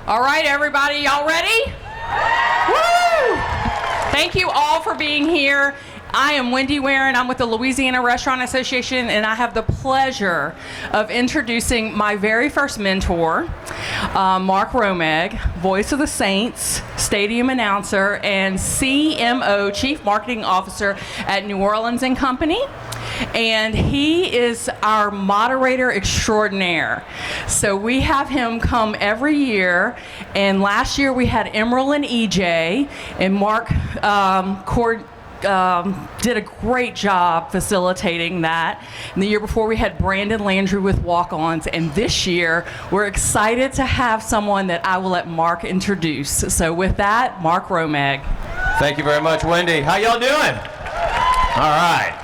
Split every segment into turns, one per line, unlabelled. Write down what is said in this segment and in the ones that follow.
All right, everybody, y'all ready? Woo! Thank you all for being here. I am Wendy Warren. I'm with the Louisiana Restaurant Association, and I have the pleasure of introducing my very first mentor, Mark Romeg, voice of the Saints, stadium announcer, and CMO, Chief Marketing Officer at New Orleans & Company. And he is our moderator extraordinaire. So we have him come every year, and last year we had Emerald and EJ, and Mark did a great job facilitating that. And the year before we had Brandon Landry with walk-ons, and this year we're excited to have someone that I will let Mark introduce. So with that, Mark Romeg.
Thank you very much, Wendy. How y'all doing? All right.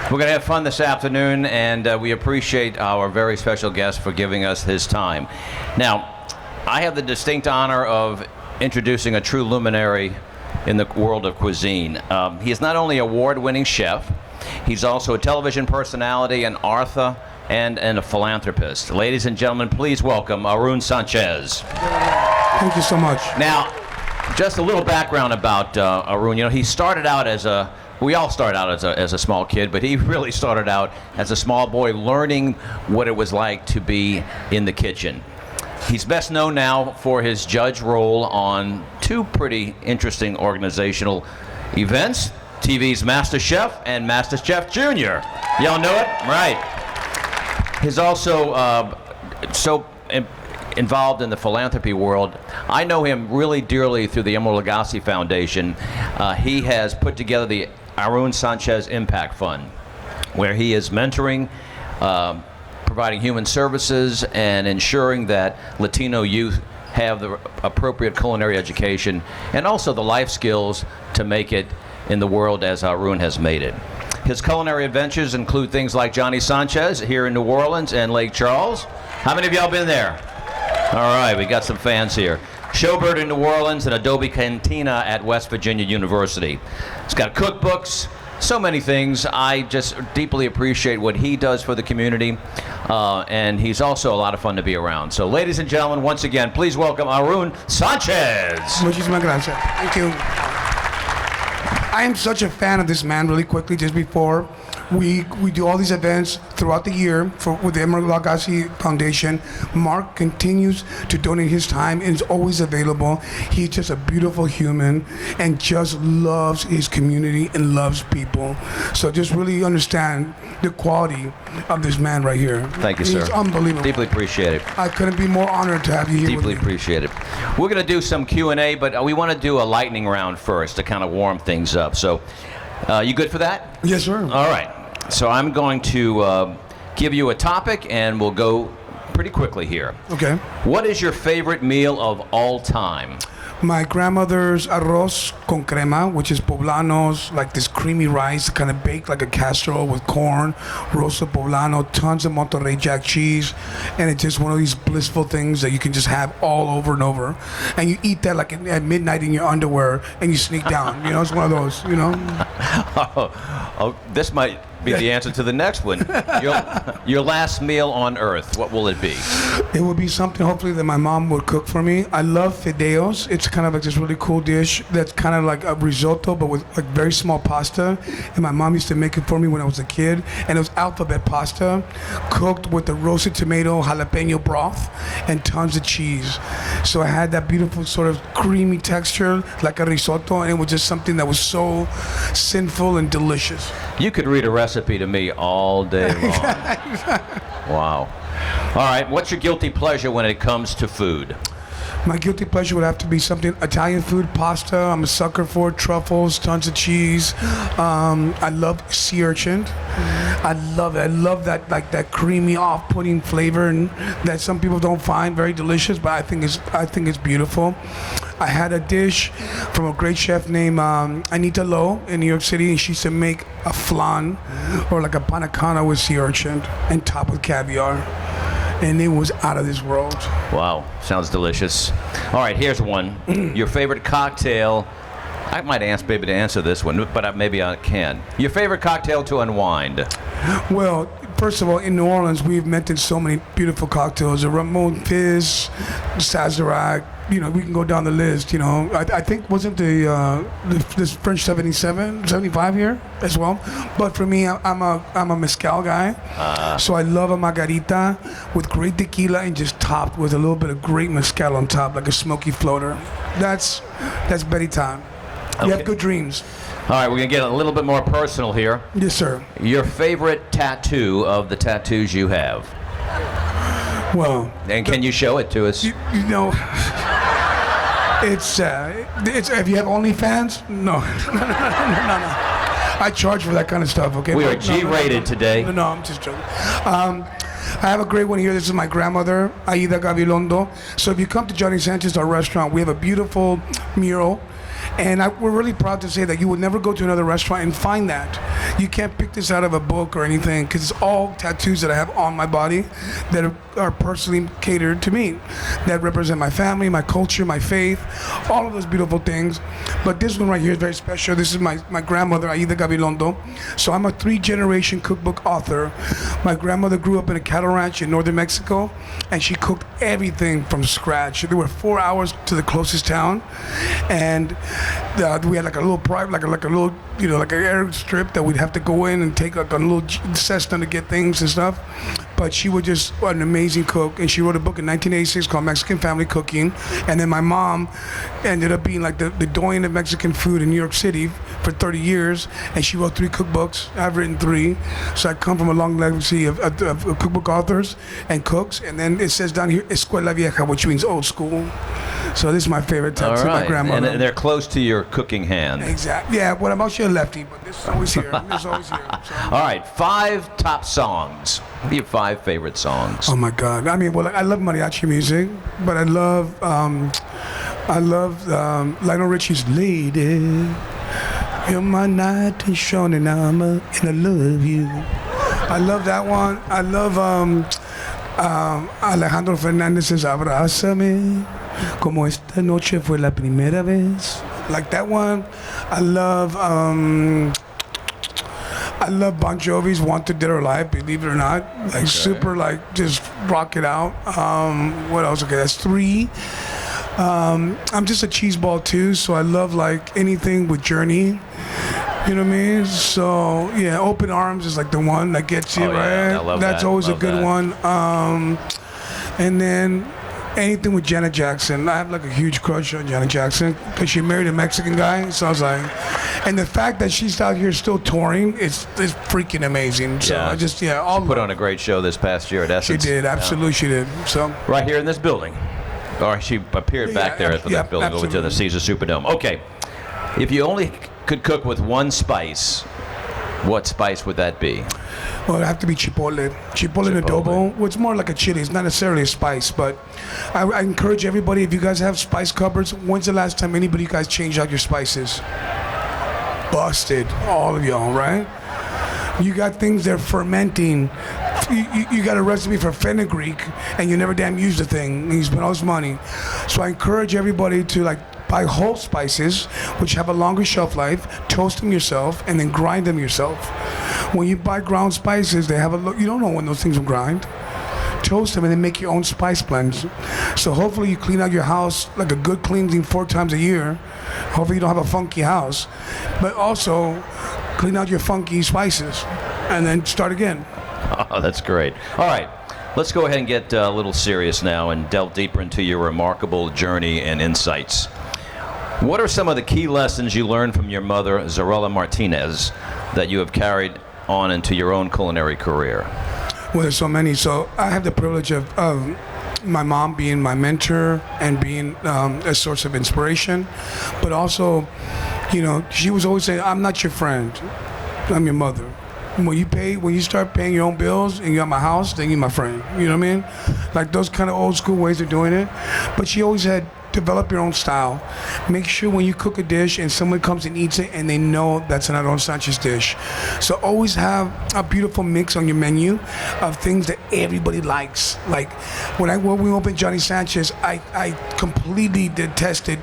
We're going to have fun this afternoon, and we appreciate our very special guest for giving us his time. Now, I have the distinct honor of introducing a true luminary in the world of cuisine. He is not only an award-winning chef, he's also a television personality, an author, and a philanthropist. Ladies and gentlemen, please welcome Aarón Sánchez.
Thank you so much.
Now, just a little background about Aarón. You know, he started out we all start out as a small kid, but he really started out as a small boy learning what it was like to be in the kitchen. He's best known now for his judge role on two pretty interesting organizational events, TV's MasterChef and MasterChef Junior. Y'all know it? Right. He's also involved in the philanthropy world. I know him really dearly through the Emerald Lagasse Foundation. He has put together the Aarón Sánchez Impact Fund, where he is mentoring, providing human services, and ensuring that Latino youth have the appropriate culinary education and also the life skills to make it in the world as Aarón has made it. His culinary adventures include things like Johnny Sanchez here in New Orleans and Lake Charles. How many of y'all been there? All right, we got some fans here. Showbird in New Orleans and Adobe Cantina at West Virginia University. He's got cookbooks, so many things. I just deeply appreciate what he does for the community, and he's also a lot of fun to be around. So, ladies and gentlemen, once again, please welcome Aarón Sánchez.
Muchísimas gracias. Thank you. I am such a fan of this man. Really quickly, just before we do all these events throughout the year with the Emerald Lagasse Foundation. Mark continues to donate his time and is always available. He's just a beautiful human and just loves his community and loves people. So just really understand the quality of this man right here.
Thank you, sir.
He's unbelievable.
Deeply appreciate it.
I couldn't be more honored to have you here.
Deeply
with me.
appreciate it. We're going to do some Q&A, but we want to do a lightning round first to kind of warm things up. So, you good for that?
Yes, sir.
All right. So I'm going to give you a topic, and we'll go pretty quickly here.
Okay.
What is your favorite meal of all time?
My grandmother's arroz con crema, which is poblanos, like this creamy rice, kind of baked like a casserole with corn, rosa poblano, tons of Monterey Jack cheese, and it's just one of these blissful things that you can just have all over and over. And you eat that like at midnight in your underwear, and you sneak down. You know, it's one of those, you know?
This might be the answer to the next one. Your last meal on earth, what will it be?
It would be something hopefully that my mom would cook for me. I love fideos. It's kind of like this really cool dish that's kind of like a risotto but with like very small pasta, and my mom used to make it for me when I was a kid, and it was alphabet pasta cooked with the roasted tomato jalapeno broth and tons of cheese. So I had that beautiful sort of creamy texture like a risotto, and it was just something that was so sinful and delicious.
You could read a recipe to me all day long. Wow. All right, what's your guilty pleasure when it comes to food?
My guilty pleasure would have to be something Italian food, pasta. I'm a sucker for truffles, tons of cheese. I love sea urchin. I love it. I love that, like that creamy, off-putting flavor, and that some people don't find very delicious, but I think it's beautiful. I had a dish from a great chef named Anita Lowe in New York City, and she used to make a flan or like a panna cotta with sea urchin and topped with caviar. And it was out of this world.
Wow, sounds delicious. All right, here's one. Your favorite cocktail. I might be able to answer this one, but maybe I can. Your favorite cocktail to unwind?
Well, first of all, in New Orleans, we've invented so many beautiful cocktails. The Ramon Fizz, Sazerac. You know, we can go down the list. You know, I think wasn't this French 75 here as well. But for me, I'm a mezcal guy. So I love a margarita with great tequila and just topped with a little bit of great mezcal on top, like a smoky floater. That's Betty time. You
Okay.
have good dreams.
All right, we're going to get a little bit more personal here.
Yes, sir.
Your favorite tattoo of the tattoos you have?
Well,
And can you show it to us?
you know, it's if you have OnlyFans, no. No. I charge for that kind of stuff. Okay.
We are
No,
G-rated today.
No, I'm just joking. I have a great one here. This is my grandmother, Aida Gabilondo. So if you come to Johnny Sanchez, our restaurant, we have a beautiful mural. And we're really proud to say that you would never go to another restaurant and find that. You can't pick this out of a book or anything because it's all tattoos that I have on my body that are personally catered to me, that represent my family, my culture, my faith, all of those beautiful things. But this one right here is very special. This is my grandmother, Aida Gabilondo. So I'm a 3-generation cookbook author. My grandmother grew up in a cattle ranch in northern Mexico, and she cooked everything from scratch. There were 4 hours to the closest town, and we had like a little private, like a little, you know, like an air strip that we'd have to go in and take like a little Cessna to get things and stuff. But she was just an amazing cook, and she wrote a book in 1986 called Mexican Family Cooking. And then my mom ended up being like the doyen of Mexican food in New York City for 30 years, and she wrote 3 cookbooks. I've written 3, so I come from a long legacy of cookbook authors and cooks. And then it says down here, Escuela Vieja, which means old school. So this is my favorite tattoo,
All right.
my grandmother.
And they're close to your cooking hand.
Exactly. Yeah, well, I'm actually a lefty, but this is always here. This is always here. So.
All right, 5 top songs. What are your 5 favorite songs?
Oh my God! I mean, well, I love mariachi music, but I love Lionel Richie's "Lady." You're my night and shining armor, and I love you. I love that one. I love Alejandro Fernandez's "Abrázame", como esta noche fue la primera vez. Like that one. I love Bon Jovi's "Wanted Dead or Alive," believe it or not. Like super, like just rock it out. What else? Okay, that's 3. I'm just a cheeseball too, so I love like anything with Journey. You know what I mean? So yeah, "Open Arms" is like the one that gets you,
Oh, yeah,
right?
I love
That's
that.
always a
Love
good
that.
one. And then anything with Janet Jackson. I have like a huge crush on Janet Jackson because she married a Mexican guy. So I was like, and the fact that she's out here still touring is freaking amazing. So
Yeah.
I just all
Put on a great show this past year at
she
Essence.
did, absolutely she did. So
Right here in this building. Or she appeared back there for
yeah,
that building over to the
absolutely.
Caesar Superdome. Okay, if you only could cook with one spice, what spice would that be?
well, it'd have to be chipotle. Chipotle and adobo. Well, it's more like a chili. It's not necessarily a spice, but I encourage everybody, if you guys have spice cupboards, when's the last time anybody you guys changed out your spices? Busted, all of y'all, right? You got things that are fermenting. You got a recipe for fenugreek, and you never damn used the thing, and you spent all this money. So I encourage everybody to like buy whole spices, which have a longer shelf life, toast them yourself, and then grind them yourself. When you buy ground spices, they have a look. You don't know when those things will grind. Toast them and then make your own spice blends. So hopefully you clean out your house like a good cleansing 4 times a year. Hopefully you don't have a funky house, but also clean out your funky spices and then start again.
Oh, that's great. All right, let's go ahead and get a little serious now and delve deeper into your remarkable journey and insights. What are some of the key lessons you learned from your mother, Zarela Martinez, that you have carried on into your own culinary career?
Well, there's so many. So I have the privilege of my mom being my mentor and being a source of inspiration, but also, you know, she was always saying, "I'm not your friend, I'm your mother. When you start paying your own bills and you're at my house, then you're my friend." You know what I mean? Like those kind of old school ways of doing it. But she always had, develop your own style. Make sure when you cook a dish and someone comes and eats it and they know that's an Aarón Sánchez dish. So always have a beautiful mix on your menu of things that everybody likes. Like when we opened Johnny Sanchez, I completely detested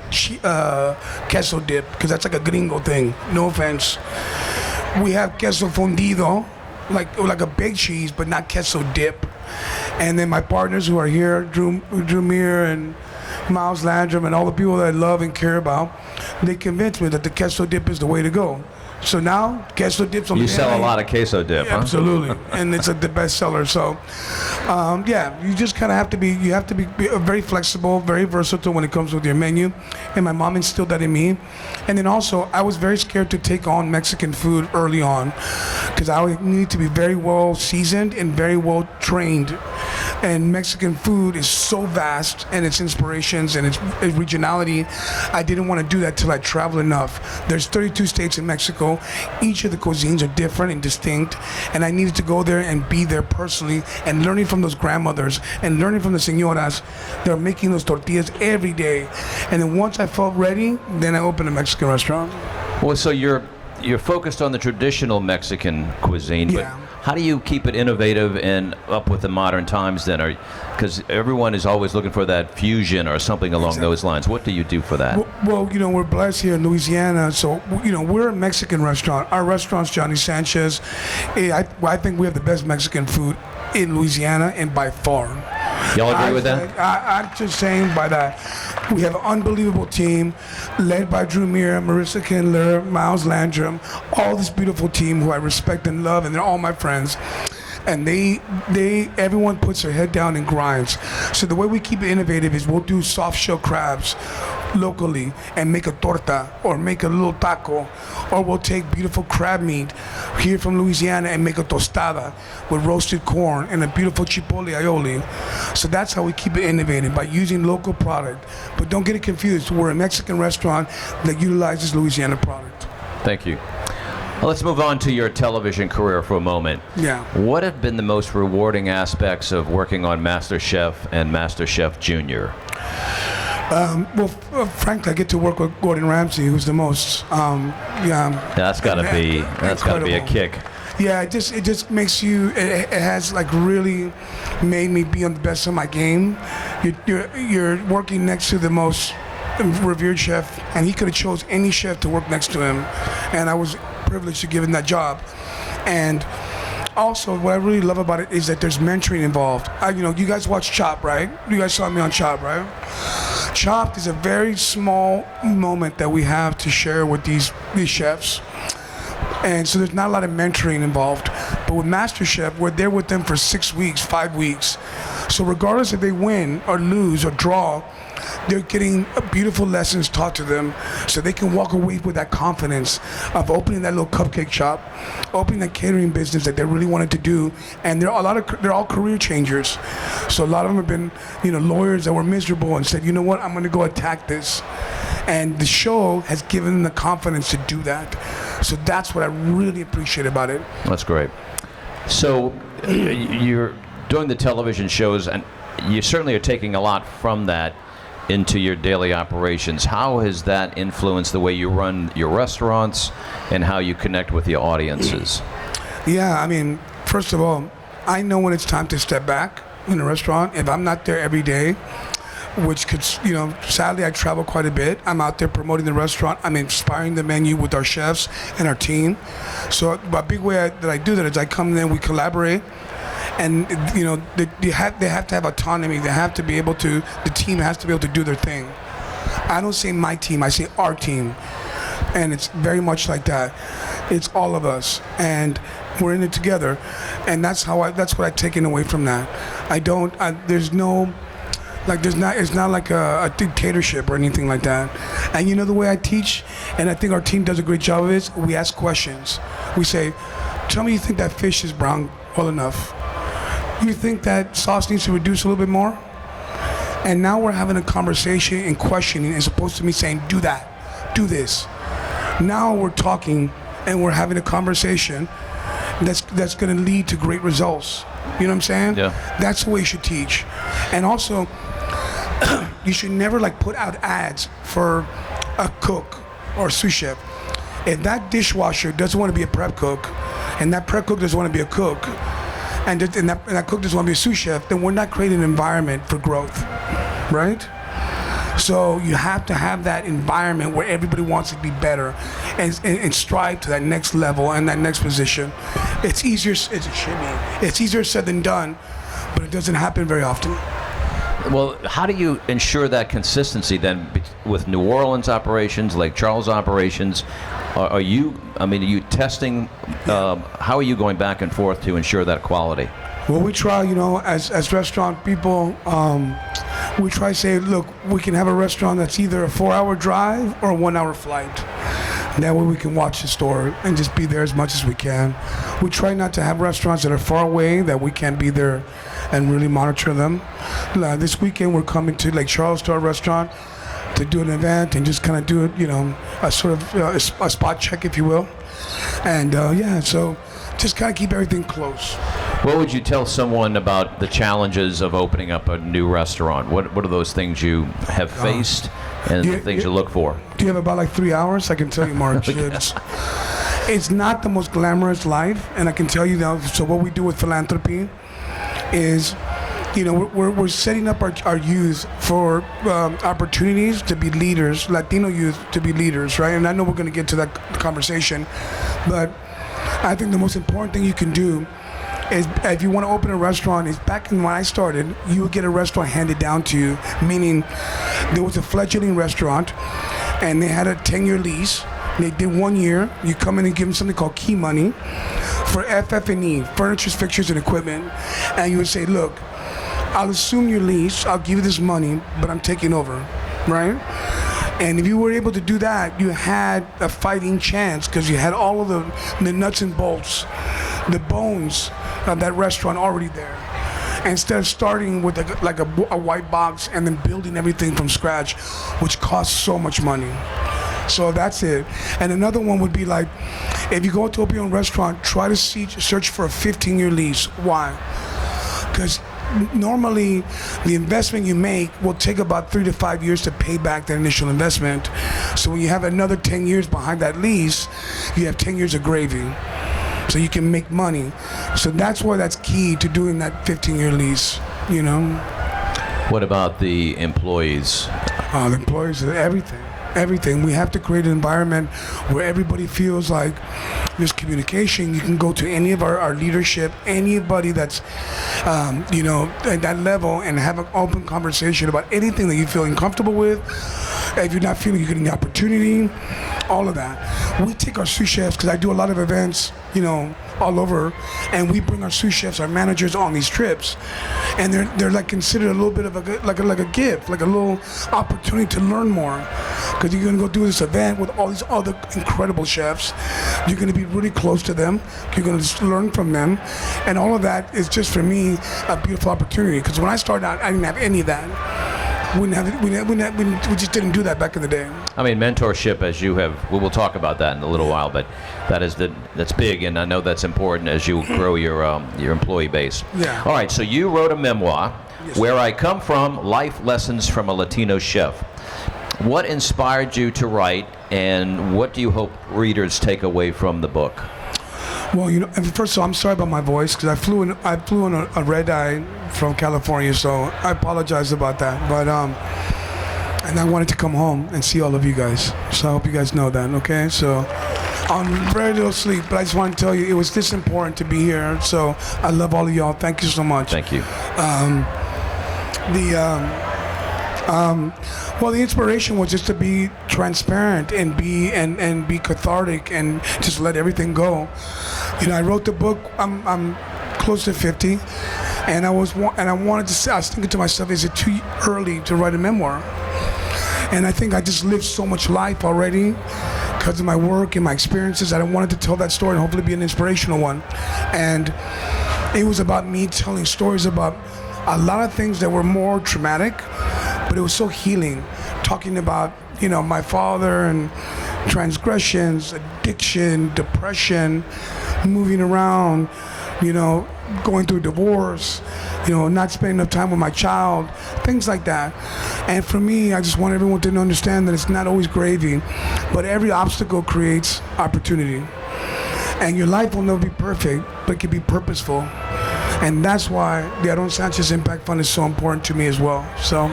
queso dip because that's like a gringo thing. No offense. We have queso fundido, like a big cheese, but not queso dip. And then my partners who are here, Drew Mir and Miles Landrum and all the people that I love and care about, they convinced me that the queso dip is the way to go. So now, queso dips on the
You sell a lot of queso dip, huh?
Absolutely, and it's the best seller. So, yeah, you just kind of have to be. You have to be very flexible, very versatile when it comes with your menu. And my mom instilled that in me. And then also, I was very scared to take on Mexican food early on, because I needed to be very well seasoned and very well trained. And Mexican food is so vast, and its inspirations and its regionality. I didn't want to do that till I traveled enough. There's 32 states in Mexico. Each of the cuisines are different and distinct, and I needed to go there and be there personally and learning from those grandmothers and learning from the señoras that are making those tortillas every day. And then once I felt ready, then I opened a Mexican restaurant.
Well, so you're focused on the traditional Mexican cuisine, but
Yeah.
how do you keep it innovative and up with the modern times then? Because everyone is always looking for that fusion or something along those lines. What do you do for that?
Well, we're blessed here in Louisiana, so, we're a Mexican restaurant. Our restaurant's Johnny Sánchez. I think we have the best Mexican food in Louisiana, and by far.
Y'all agree with that?
I'm just saying by that. We have an unbelievable team led by Drew Mir, Marissa Kindler, Miles Landrum, all this beautiful team who I respect and love, and they're all my friends. And everyone puts their head down and grinds. So the way we keep it innovative is we'll do soft shell crabs locally and make a torta or make a little taco, or we'll take beautiful crab meat here from Louisiana and make a tostada with roasted corn and a beautiful chipotle aioli. So that's how we keep it innovative, by using local product. But don't get it confused. We're a Mexican restaurant that utilizes Louisiana product.
Thank you. Well, let's move on to your television career for a moment.
Yeah.
What have been the most rewarding aspects of working on MasterChef and MasterChef Junior?
Frankly, I get to work with Gordon Ramsay, who's the most.
That's got to be a kick.
Yeah, it just makes you. It has like really made me be on the best of my game. You're working next to the most revered chef, and he could have chose any chef to work next to him, and I was privileged to give him that job. And also, what I really love about it is that there's mentoring involved. You guys watch Chopped, right? You guys saw me on Chopped, right? Chopped is a very small moment that we have to share with these chefs. And so there's not a lot of mentoring involved. But with MasterChef, we're there with them for 6 weeks, 5 weeks. So regardless if they win or lose or draw, they're getting beautiful lessons taught to them, so they can walk away with that confidence of opening that little cupcake shop, opening that catering business that they really wanted to do. And they're all career changers. So a lot of them have been, lawyers that were miserable and said, you know what, I'm going to go attack this. And the show has given them the confidence to do that. So that's what I really appreciate about it.
That's great. So you're doing the television shows, and you certainly are taking a lot from that into your daily operations. How has that influenced the way you run your restaurants and how you connect with the audiences?
Yeah, first of all, I know when it's time to step back in a restaurant. If I'm not there every day, which could, sadly I travel quite a bit. I'm out there promoting the restaurant. I'm inspiring the menu with our chefs and our team. So a big way that I do that is I come in, we collaborate. And they have to have autonomy. They have to be able to. The team has to be able to do their thing. I don't say my team. I say our team, and it's very much like that. It's all of us, and we're in it together. And that's what I've taken away from that. There's no. It's not like a dictatorship or anything like that. And the way I teach, and I think our team does a great job of it, we ask questions. We say, tell me you think that fish is brown well enough. You think that sauce needs to reduce a little bit more? And now we're having a conversation and questioning as opposed to me saying, do that, do this. Now we're talking and we're having a conversation that's going to lead to great results. You know what I'm saying?
Yeah.
That's the way you should teach. And also, you should never put out ads for a cook or a sous chef. If that dishwasher doesn't want to be a prep cook, and that prep cook doesn't want to be a cook, and that cook doesn't want to be a sous chef, then we're not creating an environment for growth, right? So you have to have that environment where everybody wants to be better and strive to that next level and that next position. It's easier. It's a shimmy. It's easier said than done, but it doesn't happen very often.
Well, how do you ensure that consistency then with New Orleans operations, Lake Charles operations? Are you testing? How are you going back and forth to ensure that quality?
Well, we try, as restaurant people, we try to say, look, we can have a restaurant that's either a 4-hour drive or a 1-hour flight. That way we can watch the store and just be there as much as we can. We try not to have restaurants that are far away that we can't be there and really monitor them. This weekend we're coming to Lake Charles to our restaurant to do an event and just kind of do it, a sort of a spot check, if you will. And so just kind of keep everything close.
What would you tell someone about the challenges of opening up a new restaurant? What are those things you have faced and the things you look for?
Do you have about like 3 hours? I can tell you, Mark. It's not the most glamorous life, and I can tell you now. So what we do with philanthropy is, we're setting up our youth for opportunities to be leaders, Latino youth to be leaders, right? And I know we're going to get to that conversation, but I think the most important thing you can do is, if you want to open a restaurant, is back when I started, you would get a restaurant handed down to you, meaning there was a fledgling restaurant and they had a 10-year lease. They did 1 year. You come in and give them something called key money for FF&E, furniture, fixtures, and equipment. And you would say, look, I'll assume your lease, I'll give you this money, but I'm taking over, right? And if you were able to do that, you had a fighting chance because you had all of the nuts and bolts, the bones of that restaurant already there. Instead of starting with a white box and then building everything from scratch, which costs so much money. So that's it. And another one would be like, if you go to open your own restaurant, try to search for a 15-year lease. Why? Because normally the investment you make will take about 3 to 5 years to pay back that initial investment. So when you have another 10 years behind that lease, you have 10 years of gravy. So you can make money. So that's why that's key to doing that 15-year lease,
What about the employees?
The employees are everything. We have to create an environment where everybody feels like there's communication. You can go to any of our leadership, anybody that's, at that level, and have an open conversation about anything that you feel uncomfortable with. If you're not feeling you're getting the opportunity, all of that. We take our sous chefs, because I do a lot of events, all over, and we bring our sous chefs, our managers on these trips, and they're like considered a little bit of a gift, like a little opportunity to learn more, because you're gonna go do this event with all these other incredible chefs. You're gonna be really close to them. You're gonna just learn from them, and all of that is just, for me, a beautiful opportunity. Because when I started out, I didn't have any of that. We just didn't do that back in the day.
Mentorship, as you have, we'll talk about that in a little while, but that's big, and I know that's important as you grow your employee base.
Yeah.
All right, so you wrote a memoir,
Yes.
Where I Come From, Life Lessons from a Latino Chef. What inspired you to write, and what do you hope readers take away from the book?
Well, first of all, I'm sorry about my voice, because I flew in a red eye from California, so I apologize about that. But and I wanted to come home and see all of you guys, so I hope you guys know that. Okay, so I'm very little sleep, but I just want to tell you it was this important to be here. So I love all of y'all. Thank you so much.
Thank you.
Well, the inspiration was just to be transparent and be cathartic and just let everything go. I wrote the book. I'm close to 50, and I wanted to say, I was thinking to myself, is it too early to write a memoir? And I think I just lived so much life already because of my work and my experiences that I wanted to tell that story and hopefully be an inspirational one. And it was about me telling stories about a lot of things that were more traumatic, but it was so healing. Talking about, my father and transgressions, addiction, depression, moving around, going through divorce, not spending enough time with my child, things like that. And for me, I just want everyone to understand that it's not always gravy, but every obstacle creates opportunity. And your life will never be perfect, but it can be purposeful. And that's why the Aarón Sánchez Impact Fund is so important to me as well. So,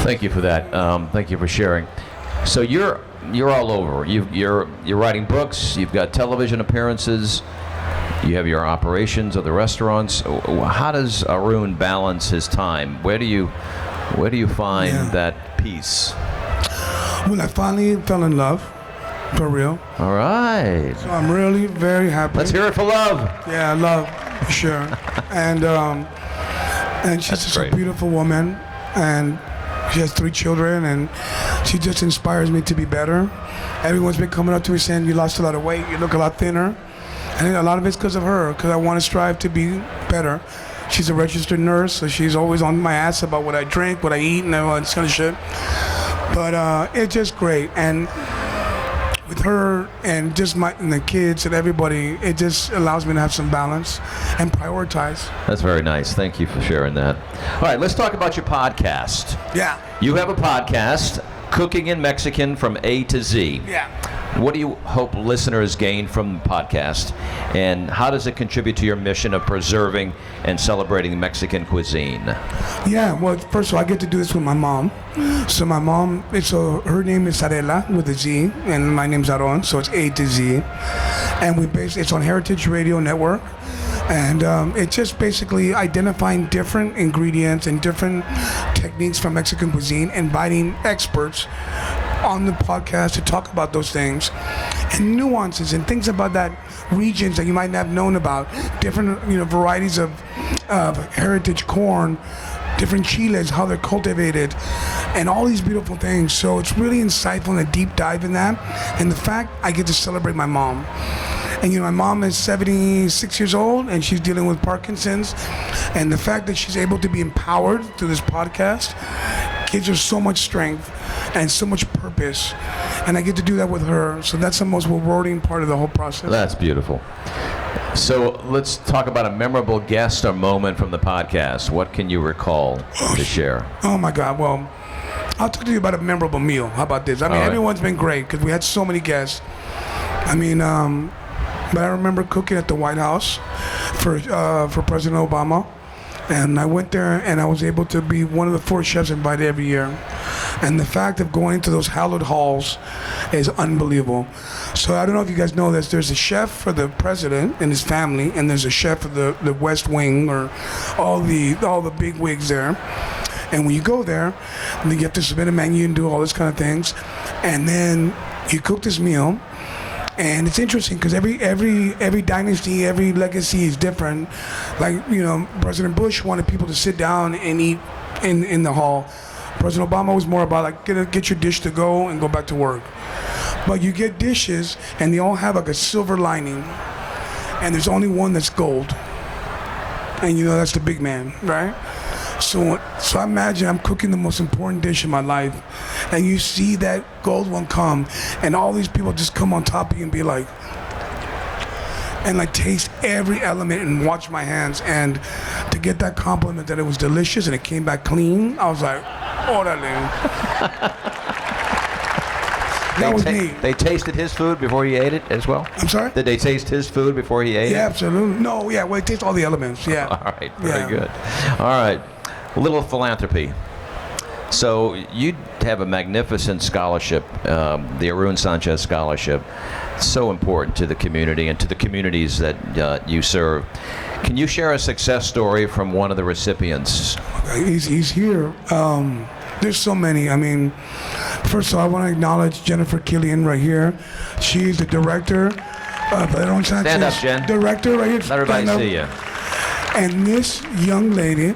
thank you for that. Thank you for sharing. So you're all over. You're writing books. You've got television appearances. You have your operations of the restaurants. How does Aarón balance his time? Where do you find that peace?
Well, I finally fell in love, for real.
All right.
So I'm really very happy.
Let's hear it for love.
Yeah, love, for sure. And she's just a beautiful woman, and she has 3 children, and she just inspires me to be better. Everyone's been coming up to me saying, you lost a lot of weight, you look a lot thinner. And a lot of it's because of her, because I want to strive to be better. She's a registered nurse, so she's always on my ass about what I drink, what I eat, and all this kind of shit. But it's just great. And with her and just and the kids and everybody, it just allows me to have some balance and prioritize.
That's very nice. Thank you for sharing that. All right, let's talk about your podcast.
Yeah.
You have a podcast, Cooking in Mexican from A to Z.
Yeah.
What do you hope listeners gain from the podcast, and how does it contribute to your mission of preserving and celebrating Mexican cuisine?
Yeah, well, first of all, I get to do this with my mom. So my mom, her name is Sarela with a Z, and my name's Aarón, so it's A to Z. And it's on Heritage Radio Network. And it's just basically identifying different ingredients and different techniques from Mexican cuisine, inviting experts on the podcast to talk about those things and nuances and things about that regions that you might not have known about, different varieties of heritage corn, different chiles, how they're cultivated, and all these beautiful things. So it's really insightful and a deep dive in that. And the fact I get to celebrate my mom. And my mom is 76 years old, and she's dealing with Parkinson's. And the fact that she's able to be empowered through this podcast gives her so much strength and so much purpose. And I get to do that with her. So that's the most rewarding part of the whole process.
That's beautiful. So let's talk about a memorable guest or moment from the podcast. What can you recall to share?
Oh, my God. Well, I'll talk to you about a memorable meal. How about this? I mean, everyone's been great because we had so many guests. I mean, but I remember cooking at the White House for President Obama. And I went there, and I was able to be one of the 4 chefs invited every year. And the fact of going to those hallowed halls is unbelievable. So I don't know if you guys know this. There's a chef for the president and his family, and there's a chef for the West Wing, or all the big wigs there. And when you go there, you have to submit a menu and do all this kind of things. And then you cook this meal. And it's interesting because every dynasty, every legacy is different. Like, President Bush wanted people to sit down and eat in the hall. President Obama was more about like get your dish to go and go back to work. But you get dishes and they all have like a silver lining, and there's only one that's gold. And that's the big man, right? So I imagine I'm cooking the most important dish in my life, and you see that gold one come, and all these people just come on top of you and be like, and like taste every element and watch my hands, and to get that compliment that it was delicious and it came back clean, I was like, orale. That was neat.
They tasted his food before he ate it as well?
I'm sorry?
Did they taste his food before he ate it?
Yeah, absolutely. No, yeah, well, it tastes all the elements, yeah.
All right, very good. All right, a little philanthropy. So you have a magnificent scholarship, the Aarón Sánchez Scholarship. So important to the community and to the communities that you serve. Can you share a success story from one of the recipients?
He's here. There's so many. I mean, first of all, I want to acknowledge Jennifer Killian right here. She's the director of Aarón Sánchez.
Stand up, Jen.
Director right here.
Let everybody see you.
And this young lady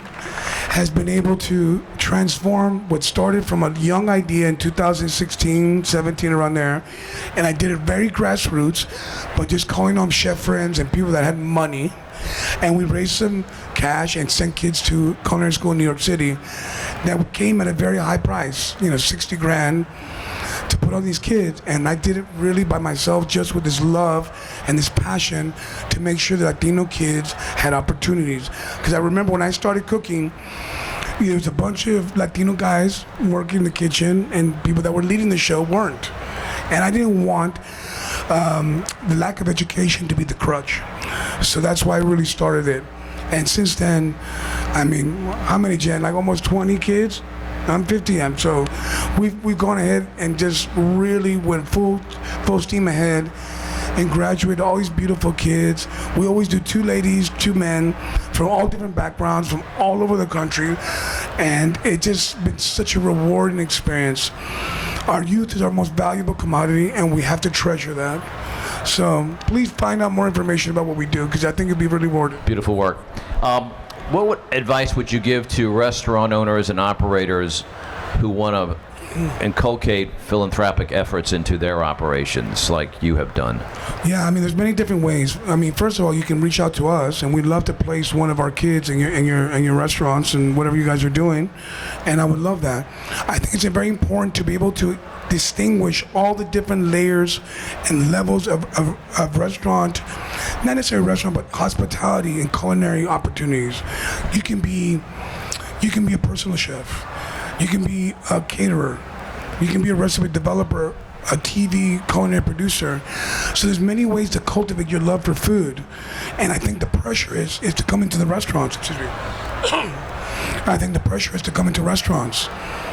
has been able to transform what started from a young idea in 2016, 17, around there. And I did it very grassroots, but just calling on chef friends and people that had money. And we raised some cash and sent kids to culinary school in New York City that came at a very high price, $60,000 to put on these kids. And I did it really by myself, just with this love and this passion to make sure that Latino kids had opportunities. Because I remember when I started cooking, there was a bunch of Latino guys working in the kitchen, and people that were leading the show weren't. And I didn't want the lack of education to be the crutch. So that's why I really started it. And since then, I mean, how many, Jen? Like almost 20 kids? I'm 50. So we've gone ahead and just really went full steam ahead and graduate all these beautiful kids. We always do 2 ladies, 2 men from all different backgrounds, from all over the country, and it's just been such a rewarding experience. Our youth is our most valuable commodity, and we have to treasure that. So please find out more information about what we do, because I think it'd be really rewarding.
Beautiful work. Advice would you give to restaurant owners and operators who want to inculcate philanthropic efforts into their operations like you have done?
Yeah, I mean, there's many different ways. I mean, first of all, you can reach out to us, and we'd love to place one of our kids in your restaurants and whatever you guys are doing, and I would love that. I think it's very important to be able to distinguish all the different layers and levels of restaurant, not necessarily restaurant, but hospitality and culinary opportunities. You can be a personal chef. You can be a caterer. You can be a recipe developer, a TV culinary producer. So there's many ways to cultivate your love for food. And I think the pressure is to come into the restaurants. Excuse me. I think the pressure is to come into restaurants.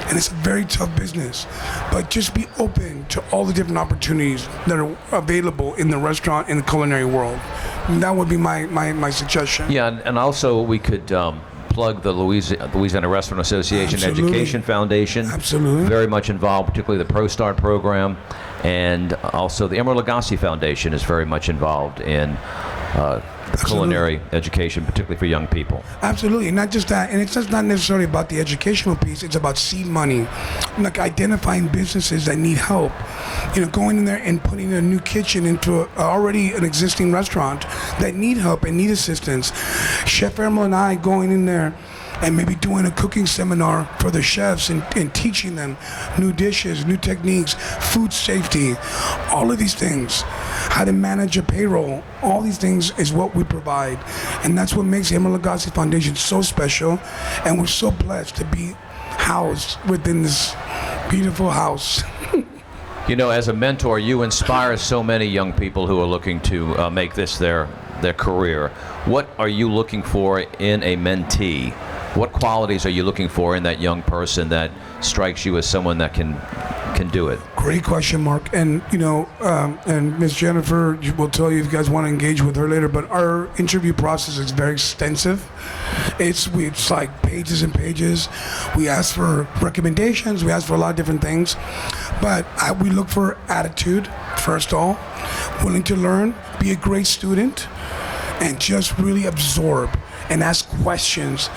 And it's a very tough business. But just be open to all the different opportunities that are available in the restaurant and the culinary world. And that would be my suggestion.
Yeah, and also we could plug the Louisiana Restaurant Association
Absolutely.
Education Foundation.
Absolutely.
Very much involved, particularly the Pro Start program. And also the Emeril Lagasse Foundation is very much involved in culinary education, particularly for young people.
Absolutely, not just that, and it's just not necessarily about the educational piece. It's about seed money, like identifying businesses that need help. You know, going in there and putting a new kitchen into already an existing restaurant that need help and need assistance. Chef Emeril and I going in there and maybe doing a cooking seminar for the chefs and teaching them new dishes, new techniques, food safety, all of these things, how to manage a payroll, all these things is what we provide. And that's what makes the Emeril Lagasse Foundation so special, and we're so blessed to be housed within this beautiful house.
You know, as a mentor, you inspire so many young people who are looking to make this their career. What are you looking for in a mentee? What qualities are you looking for in that young person that strikes you as someone that can do it?
Great question, Mark. And you know, and Miss Jennifer will tell you if you guys want to engage with her later. But our interview process is very extensive. It's like pages and pages. We ask for recommendations. We ask for a lot of different things. But we look for attitude first of all, willing to learn, be a great student, and just really absorb and ask questions.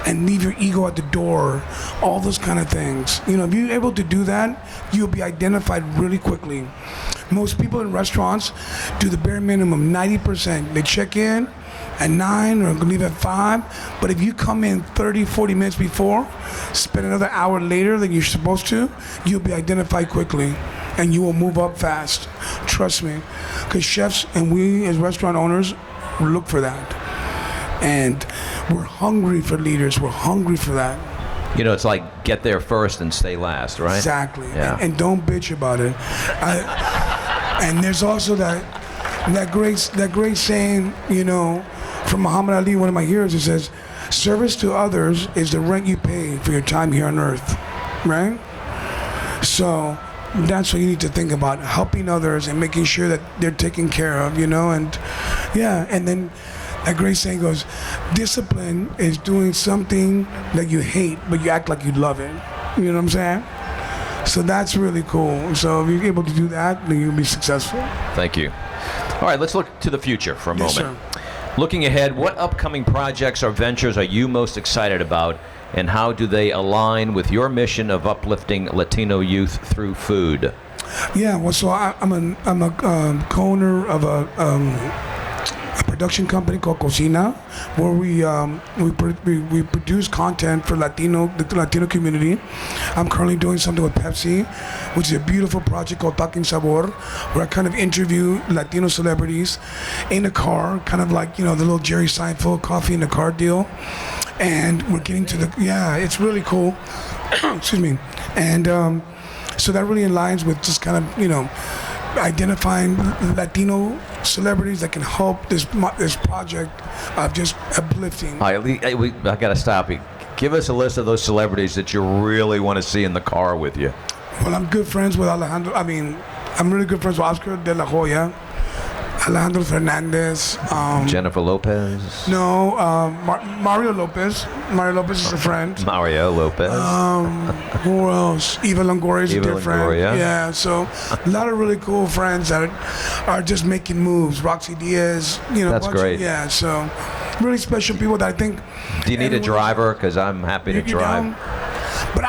And leave your ego at the door, all those kind of things. You know, if you're able to do that, you'll be identified really quickly. Most people in restaurants do the bare minimum, 90%. They check in at 9 or leave at 5, but if you come in 30, 40 minutes before, spend another hour later than you're supposed to, you'll be identified quickly and you will move up fast. Trust me, because chefs and we as restaurant owners look for that. And we're hungry for leaders. We're hungry for that.
You know, it's like get there first and stay last, right?
Exactly.
Yeah.
And don't bitch about it. And there's also that great saying, you know, from Muhammad Ali, one of my heroes. It says, "Service to others is the rent you pay for your time here on earth," right? So that's what you need to think about: helping others and making sure that they're taken care of. You know, and yeah, and then. That great saying goes, discipline is doing something that you hate, but you act like you love it. You know what I'm saying? So that's really cool. So if you're able to do that, then you'll be successful.
Thank you. All right, let's look to the future for a moment.
Yes, sir.
Looking ahead, what upcoming projects or ventures are you most excited about, and how do they align with your mission of uplifting Latino youth through food?
Yeah, well, so I'm a co-owner of a production company called Cocina, where we produce content for the Latino community. I'm currently doing something with Pepsi, which is a beautiful project called Talking Sabor, where I kind of interview Latino celebrities in a car, kind of like, you know, the little Jerry Seinfeld coffee in the car deal. And we're getting to it's really cool. Excuse me. And so that really aligns with just kind of, you know, identifying Latino celebrities that can help this project of just uplifting.
I got to stop you. Give us a list of those celebrities that you really want to see in the car with you.
Well, I'm good friends with Alejandro. I'm really good friends with Oscar de la Hoya. Alejandro Fernandez.
Jennifer Lopez.
No, Mario Lopez. Mario Lopez is a friend.
Mario Lopez.
Who else? Eva Longoria is a
Eva
dear friend.
Longoria.
Yeah, so a lot of really cool friends that are just making moves. Roxy Diaz,
That's great.
Yeah, so really special people that I think.
Do you need a
everyone-
driver? Because I'm happy to
You
drive.
know? But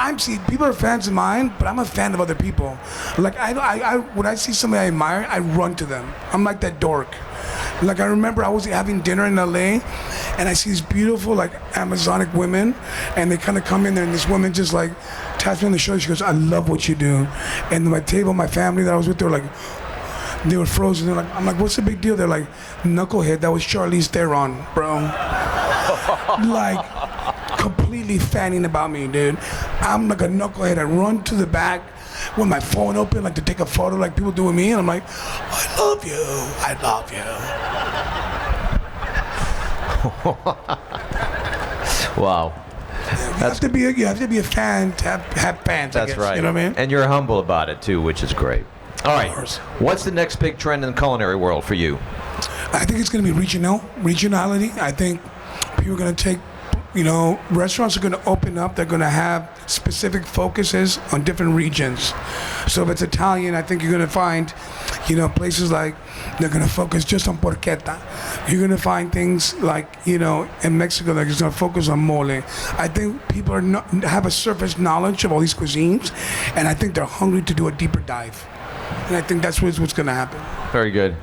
people are fans of mine, but I'm a fan of other people. Like I when I see somebody I admire, I run to them. I'm like that dork. Like I remember I was having dinner in LA, and I see these beautiful like Amazonic women, and they kind of come in there, and this woman just like taps me on the shoulder. She goes, "I love what you do." And my table, my family that I was with, they were frozen. They're like, I'm like, "What's the big deal?" They're like, "Knucklehead, that was Charlize Theron, bro." Like. Completely fanning about me, dude. I'm like a knucklehead. I run to the back with my phone open, like to take a photo, like people do with me, and I'm like, "I love you. I love you."
Wow.
You have to be a fan to have fans. I
That's
guess,
right.
You know what I mean?
And you're humble about it too, which is great. All right.
course.
What's the next big trend in the culinary world for you?
I think it's going to be regionality. I think people are going to take, restaurants are going to open up. They're going to have specific focuses on different regions. So if it's Italian, I think you're going to find, places like they're going to focus just on porchetta. You're going to find things like, in Mexico, they're just going to focus on mole. I think people have a surface knowledge of all these cuisines, and I think they're hungry to do a deeper dive. And I think that's what's going to happen.
Very good.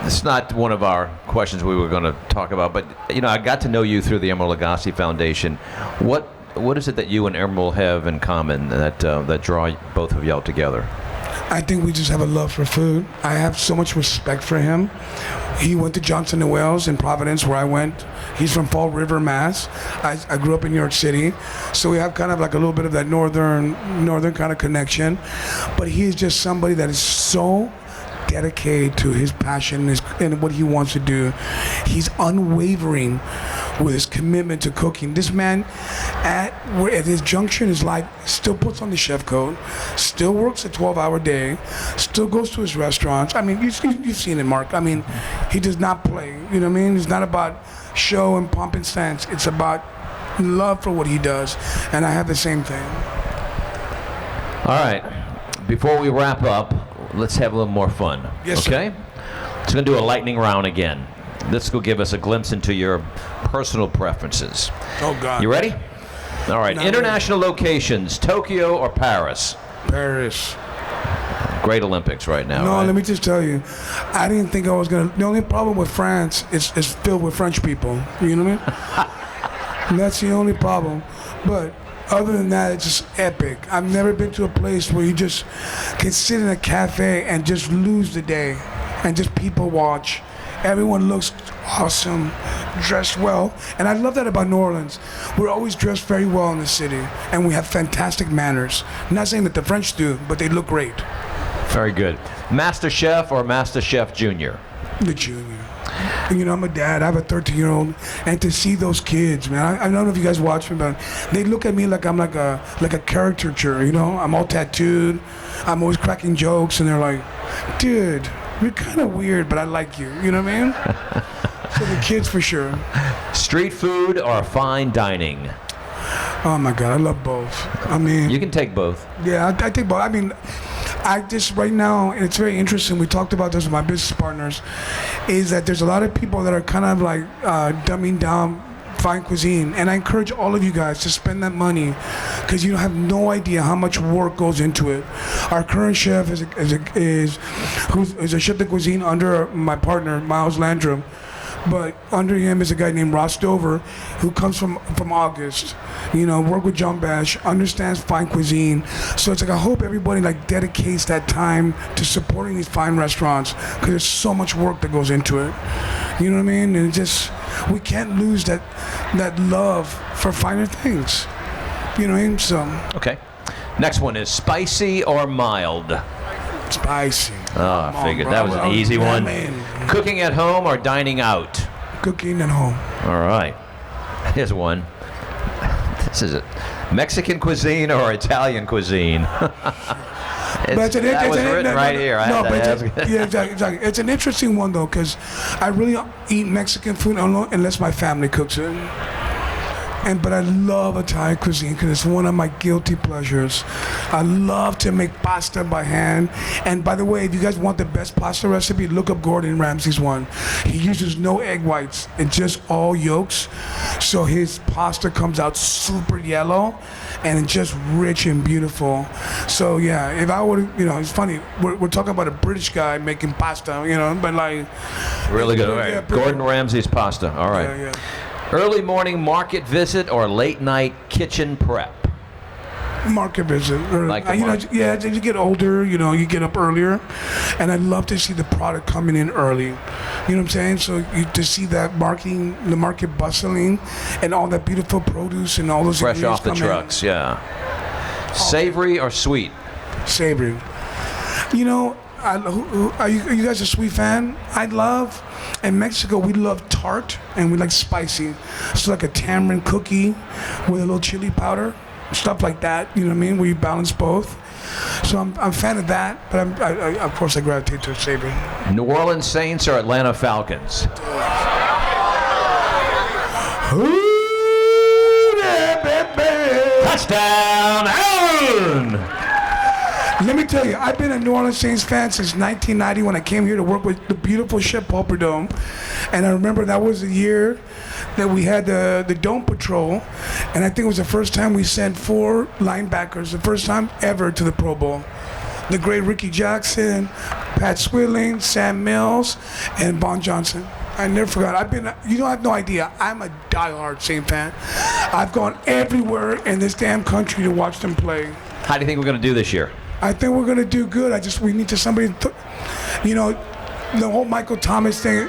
It's not one of our questions we were going to talk about, but I got to know you through the Emeril Lagasse Foundation. What is it that you and Emeril have in common that draw both of y'all together?
I think we just have a love for food. I have so much respect for him. He went to Johnson & Wales in Providence, where I went. He's from Fall River, Mass. I grew up in New York City, so we have kind of like a little bit of that northern kind of connection. But he is just somebody that is so dedicated to his passion and what he wants to do. He's unwavering with his commitment to cooking. This man, at his juncture in his life, still puts on the chef coat, still works a 12-hour day, still goes to his restaurants. I mean, you've seen it, Mark. I mean, he does not play. You know what I mean? It's not about show and pomp and stance. It's about love for what he does, and I have the same thing.
All right. Before we wrap up, let's have a little more fun.
Yes,
okay? It's going to do a lightning round again. This will give us a glimpse into your personal preferences.
Oh, God.
You ready? All right.
No.
International locations, Tokyo or Paris?
Paris.
Great Olympics right now.
No,
right?
let me just tell you, I didn't think I was going to. The only problem with France is filled with French people. You know what I mean? And that's the only problem. But other than that, it's just epic. I've never been to a place where you just can sit in a cafe and just lose the day and just people watch. Everyone looks awesome, dressed well. And I love that about New Orleans. We're always dressed very well in the city, and we have fantastic manners. I'm not saying that the French do, but they look great.
Very good. Master Chef or Master Chef Junior?
The junior. I'm a dad. I have a 13-year-old, and to see those kids, man. I don't know if you guys watch me, but they look at me like I'm like a caricature. I'm all tattooed. I'm always cracking jokes, and they're like, "Dude, you're kind of weird, but I like you." You know what I mean? So the kids for sure.
Street food or fine dining?
Oh my God, I love both. I mean,
You can take both.
yeah, I think both. I mean, I just right now, and it's very interesting. We talked about this with my business partners. Is that there's a lot of people that are kind of like dumbing down fine cuisine, and I encourage all of you guys to spend that money because you have no idea how much work goes into it. Our current chef is a chef de cuisine under my partner Miles Landrum, but under him is a guy named Ross Dover, who comes from August. Work with John Bash, understands fine cuisine. So it's like I hope everybody dedicates that time to supporting these fine restaurants because there's so much work that goes into it. You know what I mean? And we can't lose that love for finer things. You know what I mean? So
Okay. Next one is spicy or mild?
spicy.
Oh, I
Come on,
figured
bro.
that was an easy one.
Man.
Cooking at home or dining out?
Cooking at home.
All right. Here's one. This is it. Mexican cuisine or Italian cuisine? That was written right here. I
No,
had to
but
ask.
yeah, exactly. It's an interesting one though, because I really eat Mexican food unless my family cooks it. But I love Italian cuisine because it's one of my guilty pleasures. I love to make pasta by hand. And by the way, if you guys want the best pasta recipe, look up Gordon Ramsay's one. He uses no egg whites and just all yolks. So his pasta comes out super yellow and just rich and beautiful. So yeah, if I were to, it's funny, we're talking about a British guy making pasta, but like...
Really good. All right.
Yeah,
Gordon Ramsay's pasta. All right.
Yeah.
Early morning market visit or late night kitchen prep?
Market visit.
Like the market.
As you get older, you get up earlier, and I love to see the product coming in early. You know what I'm saying? So to see that the market bustling, and all that beautiful produce and all those
Fresh off the
coming in.
trucks, yeah. Savory or sweet?
Savory. Are you guys a sweet fan? In Mexico, we love tart and we like spicy. So like a tamarind cookie with a little chili powder, stuff like that, you know what I mean, where you balance both. So I'm a fan of that, but I of course I gravitate to savory.
New Orleans Saints or Atlanta Falcons? Touchdown, Aarón!
Let me tell you, I've been a New Orleans Saints fan since 1990 when I came here to work with the beautiful Shep Dome. And I remember that was the year that we had the Dome Patrol. And I think it was the first time we sent 4 linebackers, the first time ever to the Pro Bowl. The great Ricky Jackson, Pat Swilling, Sam Mills, and Bon Johnson. I never forgot. I have no idea. I'm a diehard Saint fan. I've gone everywhere in this damn country to watch them play.
How do you think we're going to do this year?
I think we're gonna do good. We need the whole Michael Thomas thing.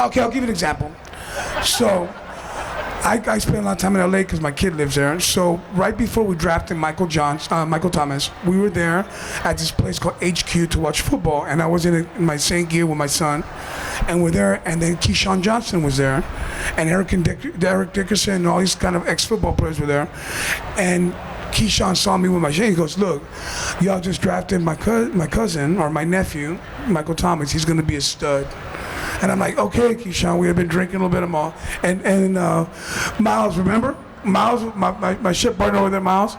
Okay, I'll give you an example. So, I spent a lot of time in LA because my kid lives there. So right before we drafted Michael Thomas, we were there at this place called HQ to watch football, and I was in my St. gear with my son, and we're there. And then Keyshawn Johnson was there, and Derek Dickerson, and all these kind of ex-football players were there, and Keyshawn saw me with my chain. He goes, "Look, y'all just drafted my cousin or my nephew, Michael Thomas. He's going to be a stud." And I'm like, "Okay, Keyshawn, we have been drinking a little bit of Miles." And Miles, remember? Miles, my ship partner over there, Miles.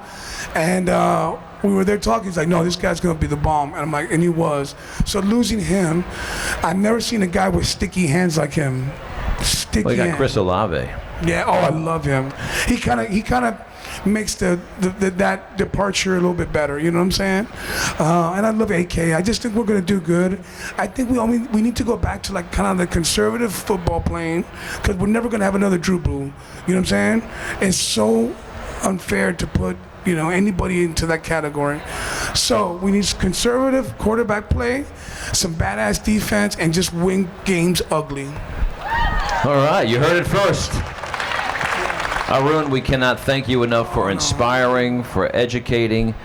And we were there talking. He's like, "No, this guy's going to be the bomb." And I'm like, and he was. So losing him, I've never seen a guy with sticky hands like him. Sticky
Well, you got
hands.
Chris Olave.
Yeah, I love him. He kind of makes that departure a little bit better, you know what I'm saying? And I love AK. I just think we're gonna do good. I think we need to go back to like kind of the conservative football playing, because we're never gonna have another Drew Brew. You know what I'm saying? It's so unfair to put anybody into that category. So we need conservative quarterback play, some badass defense, and just win games ugly.
All right, you heard it first. Aarón, we cannot thank you enough for inspiring, for educating,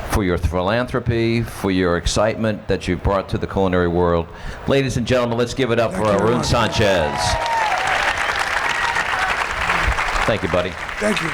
for your philanthropy, for your excitement that you've brought to the culinary world. Ladies and gentlemen, let's give it up for Aarón Sánchez. Thank you, buddy.
Thank you.